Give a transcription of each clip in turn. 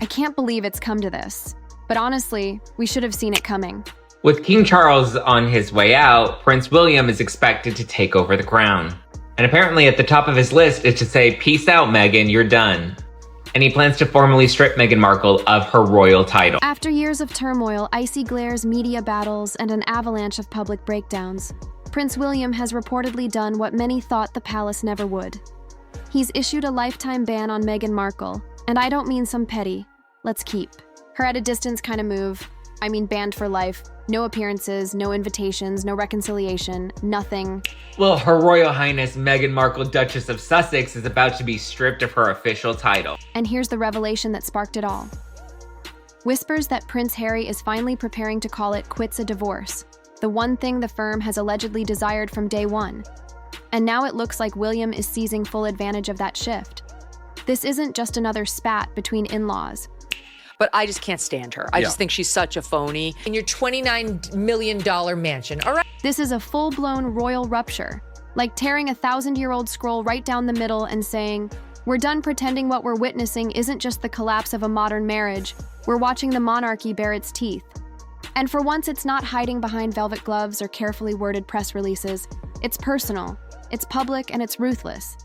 I can't believe it's come to this. But honestly, we should have seen it coming. With King Charles on his way out, Prince William is expected to take over the crown. And apparently at the top of his list is to say, "Peace out, Meghan, you're done." And he plans to formally strip Meghan Markle of her royal title. After years of turmoil, icy glares, media battles, and an avalanche of public breakdowns, Prince William has reportedly done what many thought the palace never would. He's issued a lifetime ban on Meghan Markle, and I don't mean some petty, let's keep her at a distance kind of move. I mean banned for life, no appearances, no invitations, no reconciliation, nothing. Well, Her Royal Highness Meghan Markle, Duchess of Sussex, is about to be stripped of her official title. And here's the revelation that sparked it all. Whispers that Prince Harry is finally preparing to call it quits a divorce, the one thing the firm has allegedly desired from day one. And now it looks like William is seizing full advantage of that shift. This isn't just another spat between in-laws. But I just can't stand her. I just think she's such a phony. In your $29 million mansion, all right? This is a full-blown royal rupture, like tearing a 1,000-year-old scroll right down the middle and saying, "We're done pretending what we're witnessing isn't just the collapse of a modern marriage. We're watching the monarchy bare its teeth." And for once, it's not hiding behind velvet gloves or carefully worded press releases. It's personal, it's public, and it's ruthless.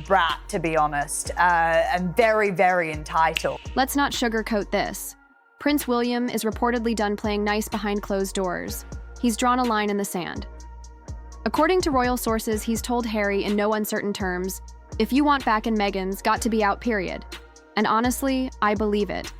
Brat, to be honest, and very, very entitled. Let's not sugarcoat this. Prince William is reportedly done playing nice behind closed doors. He's drawn a line in the sand. According to royal sources, he's told Harry in no uncertain terms, "If you want back in Meghan's, got to be out, period." And honestly, I believe it.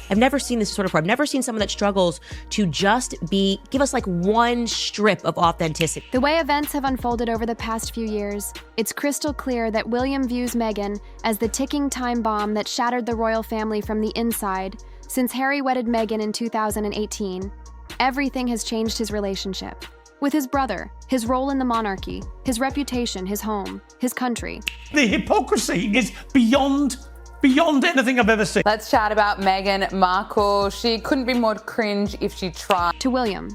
I've never seen this sort of. I've never seen someone that struggles to just give us like one strip of authenticity. The way events have unfolded over the past few years, it's crystal clear that William views Meghan as the ticking time bomb that shattered the royal family from the inside. Since Harry wedded Meghan in 2018, everything has changed his relationship. With his brother, his role in the monarchy, his reputation, his home, his country. The hypocrisy is beyond anything I've ever seen. Let's chat about Meghan Markle. She couldn't be more cringe if she tried. To William,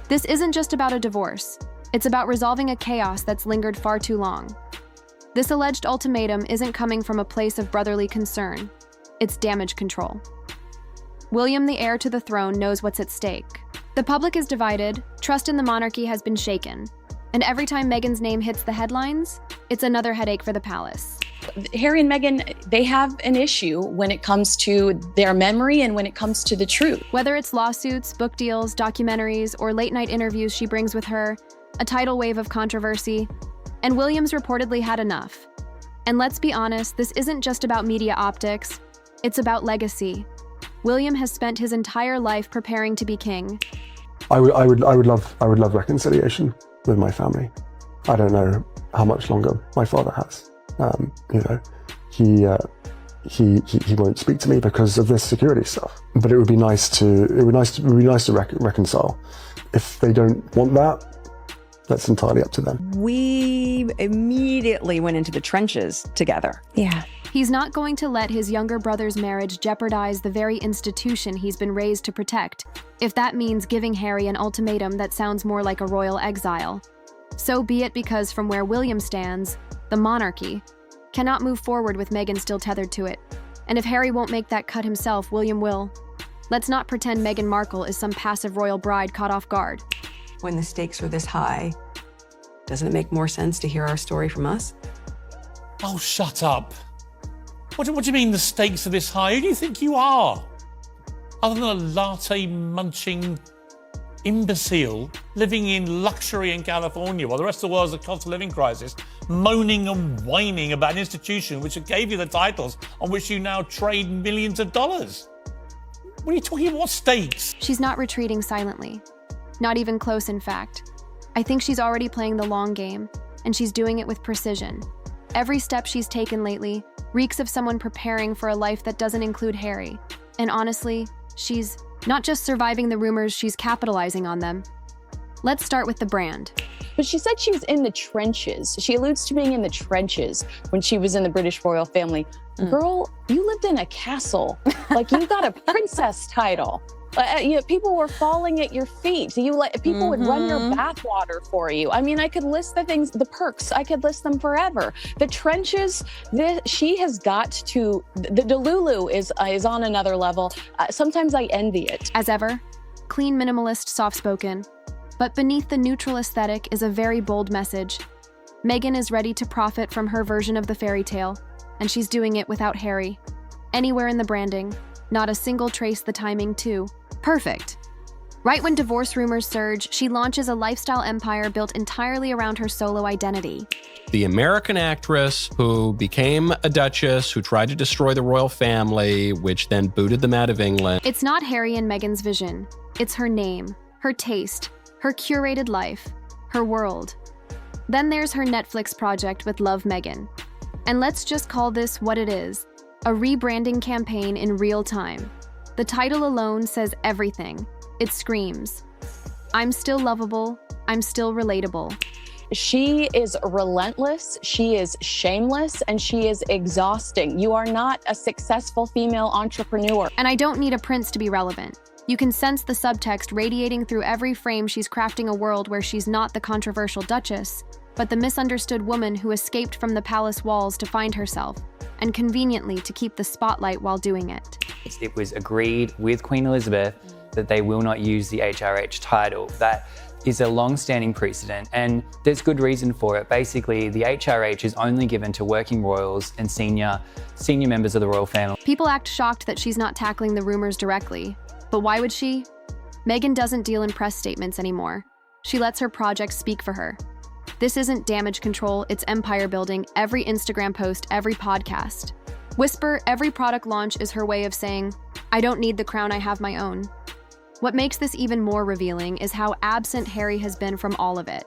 this isn't just about a divorce. It's about resolving a chaos that's lingered far too long. This alleged ultimatum isn't coming from a place of brotherly concern. It's damage control. William, the heir to the throne, knows what's at stake. The public is divided, trust in the monarchy has been shaken, and every time Meghan's name hits the headlines, it's another headache for the palace. Harry and Meghan, they have an issue when it comes to their memory and when it comes to the truth. Whether it's lawsuits, book deals, documentaries, or late-night interviews she brings with her, a tidal wave of controversy, and William's reportedly had enough. And let's be honest, this isn't just about media optics, it's about legacy. William has spent his entire life preparing to be king. I would love reconciliation with my family. I don't know how much longer my father has. He won't speak to me because of this security stuff. But it would be nice to reconcile. If they don't want that, that's entirely up to them. We immediately went into the trenches together. Yeah. He's not going to let his younger brother's marriage jeopardize the very institution he's been raised to protect, if that means giving Harry an ultimatum that sounds more like a royal exile. So be it, because from where William stands, the monarchy cannot move forward with Meghan still tethered to it. And if Harry won't make that cut himself, William will. Let's not pretend Meghan Markle is some passive royal bride caught off guard. When the stakes are this high, doesn't it make more sense to hear our story from us? Oh, shut up. What do you mean the stakes are this high? Who do you think you are? Other than a latte-munching imbecile living in luxury in California while the rest of the world's a cost of living crisis, moaning and whining about an institution which gave you the titles on which you now trade millions of dollars. What are you talking about? What stakes? She's not retreating silently. Not even close, in fact. I think she's already playing the long game, and she's doing it with precision. Every step she's taken lately reeks of someone preparing for a life that doesn't include Harry. And honestly, she's not just surviving the rumors, she's capitalizing on them. Let's start with the brand. But she said she was in the trenches. She alludes to being in the trenches when she was in the British royal family. Girl, you lived in a castle. Like, you got a princess title. People were falling at your feet. People would run your bathwater for you. I mean, I could list the things, the perks. I could list them forever. The trenches. She has got to. The Delulu is on another level. Sometimes I envy it. As ever, clean, minimalist, soft-spoken. But beneath the neutral aesthetic is a very bold message. Meghan is ready to profit from her version of the fairy tale, and she's doing it without Harry. Anywhere in the branding, not a single trace the timing too. Perfect. Right when divorce rumors surge, she launches a lifestyle empire built entirely around her solo identity. The American actress who became a duchess, who tried to destroy the royal family, which then booted them out of England. It's not Harry and Meghan's vision. It's her name, her taste, her curated life, her world. Then there's her Netflix project with Love Meghan. And let's just call this what it is, a rebranding campaign in real time. The title alone says everything. It screams, I'm still lovable, I'm still relatable. She is relentless, she is shameless, and she is exhausting. You are not a successful female entrepreneur. And I don't need a prince to be relevant. You can sense the subtext radiating through every frame. She's crafting a world where she's not the controversial duchess, but the misunderstood woman who escaped from the palace walls to find herself, and conveniently to keep the spotlight while doing it. It was agreed with Queen Elizabeth that they will not use the HRH title. That is a long-standing precedent, and there's good reason for it. Basically, the HRH is only given to working royals and senior members of the royal family. People act shocked that she's not tackling the rumors directly, but why would she? Meghan doesn't deal in press statements anymore. She lets her projects speak for her. This isn't damage control, it's empire building. Every Instagram post, every podcast. Whisper, every product launch is her way of saying, I don't need the crown, I have my own. What makes this even more revealing is how absent Harry has been from all of it.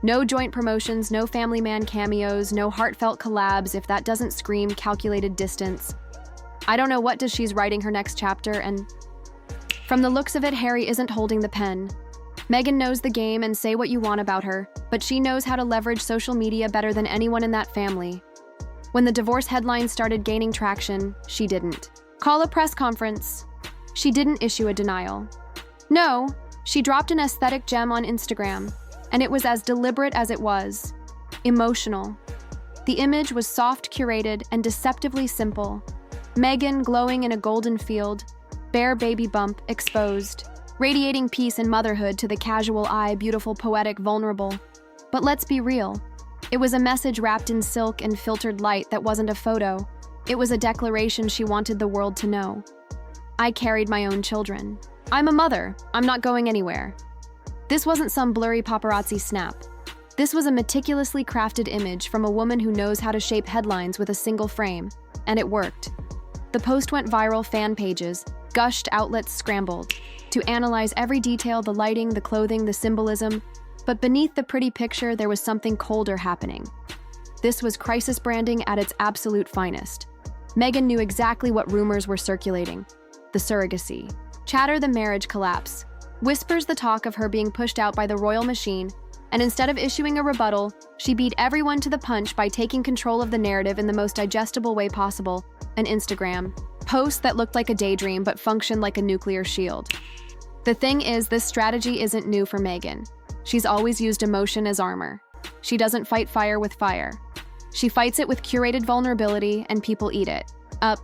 No joint promotions, no Family Man cameos, no heartfelt collabs if that doesn't scream calculated distance. I don't know what does she's writing her next chapter, and from the looks of it, Harry isn't holding the pen. Meghan knows the game, and say what you want about her, but she knows how to leverage social media better than anyone in that family. When the divorce headlines started gaining traction, she didn't call a press conference. She didn't issue a denial. No, she dropped an aesthetic gem on Instagram, and it was as deliberate as it was emotional. The image was soft, curated, and deceptively simple. Meghan glowing in a golden field, bare baby bump exposed, radiating peace and motherhood to the casual eye, beautiful, poetic, vulnerable. But let's be real. It was a message wrapped in silk and filtered light that wasn't a photo. It was a declaration she wanted the world to know. I carried my own children. I'm a mother. I'm not going anywhere. This wasn't some blurry paparazzi snap. This was a meticulously crafted image from a woman who knows how to shape headlines with a single frame, and it worked. The post went viral, fan pages, gushed, outlets scrambled to analyze every detail, the lighting, the clothing, the symbolism, but beneath the pretty picture there was something colder happening. This was crisis branding at its absolute finest. Meghan knew exactly what rumors were circulating. The surrogacy. Chatter, the marriage collapse. Whispers, the talk of her being pushed out by the royal machine, and instead of issuing a rebuttal, she beat everyone to the punch by taking control of the narrative in the most digestible way possible, an Instagram post that looked like a daydream but functioned like a nuclear shield. The thing is, this strategy isn't new for Meghan. She's always used emotion as armor. She doesn't fight fire with fire. She fights it with curated vulnerability, and people eat it up.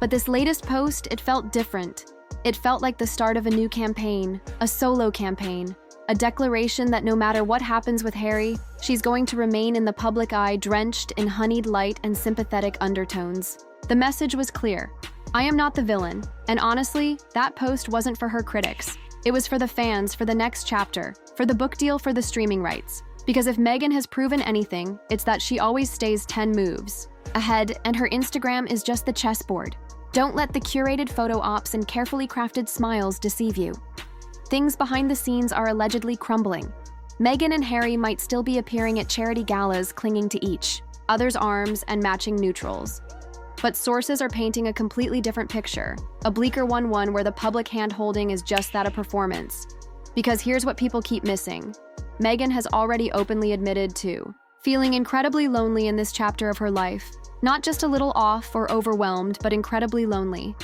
But this latest post, it felt different. It felt like the start of a new campaign, a solo campaign, a declaration that no matter what happens with Harry, she's going to remain in the public eye, drenched in honeyed light and sympathetic undertones. The message was clear. I am not the villain, and honestly, that post wasn't for her critics. It was for the fans, for the next chapter, for the book deal, for the streaming rights. Because if Meghan has proven anything, it's that she always stays 10 moves ahead, and her Instagram is just the chessboard. Don't let the curated photo ops and carefully crafted smiles deceive you. Things behind the scenes are allegedly crumbling. Meghan and Harry might still be appearing at charity galas clinging to each other's arms and matching neutrals. But sources are painting a completely different picture, a bleaker one where the public hand-holding is just that, a performance. Because here's what people keep missing. Meghan has already openly admitted to feeling incredibly lonely in this chapter of her life. Not just a little off or overwhelmed, but incredibly lonely.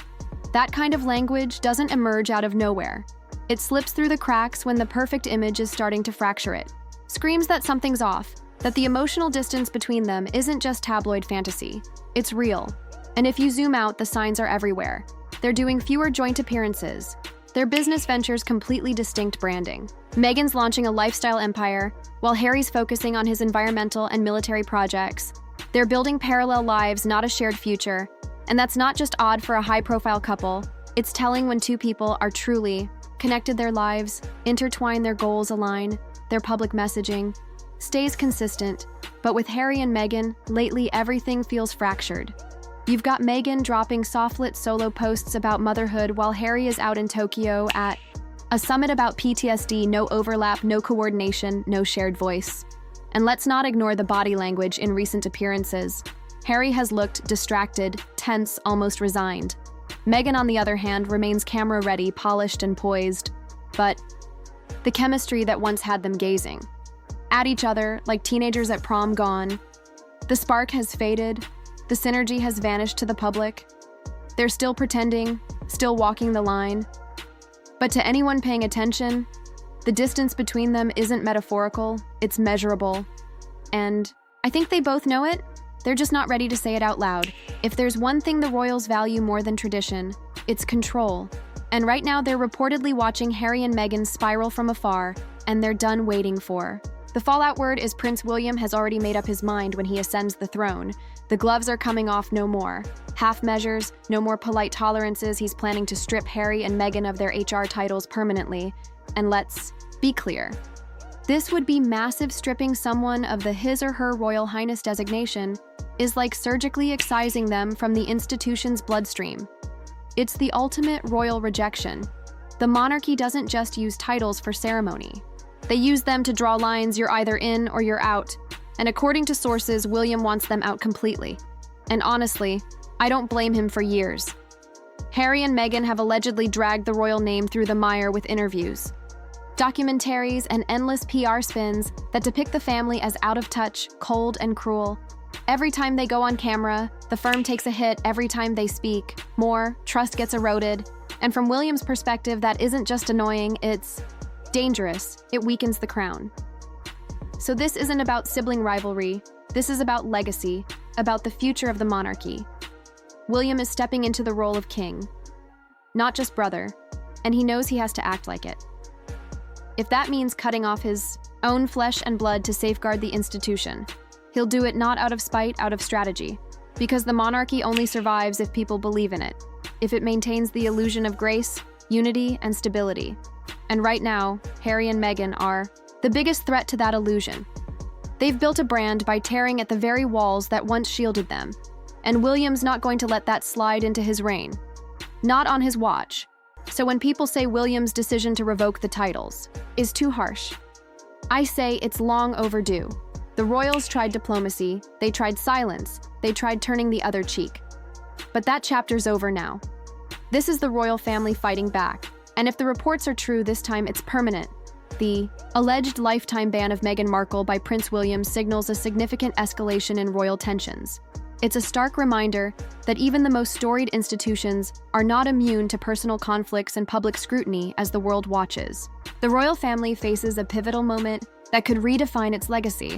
That kind of language doesn't emerge out of nowhere. It slips through the cracks when the perfect image is starting to fracture it. Screams that something's off, that the emotional distance between them isn't just tabloid fantasy. It's real. And if you zoom out, the signs are everywhere. They're doing fewer joint appearances. Their business ventures completely distinct branding. Meghan's launching a lifestyle empire, while Harry's focusing on his environmental and military projects. They're building parallel lives, not a shared future. And that's not just odd for a high-profile couple. It's telling when two people are truly connected, their lives, intertwine, their goals align, their public messaging stays consistent. But with Harry and Meghan, lately everything feels fractured. You've got Meghan dropping soft-lit solo posts about motherhood while Harry is out in Tokyo at a summit about PTSD, no overlap, no coordination, no shared voice. And let's not ignore the body language in recent appearances. Harry has looked distracted, tense, almost resigned. Meghan, on the other hand, remains camera-ready, polished and poised. But the chemistry that once had them gazing at each other like teenagers at prom gone. The spark has faded. The synergy has vanished to the public. They're still pretending, still walking the line. But to anyone paying attention, the distance between them isn't metaphorical, it's measurable. And I think they both know it. They're just not ready to say it out loud. If there's one thing the royals value more than tradition, it's control. And right now they're reportedly watching Harry and Meghan spiral from afar, and they're done waiting for. The fallout word is Prince William has already made up his mind when he ascends the throne. The gloves are coming off no more. Half measures, no more polite tolerances. He's planning to strip Harry and Meghan of their HR titles permanently. And let's be clear. This would be massive. Stripping someone of the His or Her Royal Highness designation is like surgically excising them from the institution's bloodstream. It's the ultimate royal rejection. The monarchy doesn't just use titles for ceremony. They use them to draw lines. You're either in or you're out. And according to sources, William wants them out completely. And honestly, I don't blame him for years. Harry and Meghan have allegedly dragged the royal name through the mire with interviews, documentaries, and endless PR spins that depict the family as out of touch, cold, and cruel. Every time they go on camera, the firm takes a hit. Every time they speak, more trust gets eroded. And from William's perspective, that isn't just annoying, it's dangerous. It weakens the crown. So this isn't about sibling rivalry. This is about legacy, about the future of the monarchy. William is stepping into the role of king, not just brother, and he knows he has to act like it. If that means cutting off his own flesh and blood to safeguard the institution, he'll do it not out of spite, out of strategy, because the monarchy only survives if people believe in it, if it maintains the illusion of grace, unity, and stability. And right now, Harry and Meghan are the biggest threat to that illusion. They've built a brand by tearing at the very walls that once shielded them, and William's not going to let that slide into his reign. Not on his watch. So when people say William's decision to revoke the titles is too harsh, I say it's long overdue. The royals tried diplomacy, they tried silence, they tried turning the other cheek. But that chapter's over now. This is the royal family fighting back. And if the reports are true, this time it's permanent. The alleged lifetime ban of Meghan Markle by Prince William signals a significant escalation in royal tensions. It's a stark reminder that even the most storied institutions are not immune to personal conflicts and public scrutiny as the world watches. The royal family faces a pivotal moment that could redefine its legacy.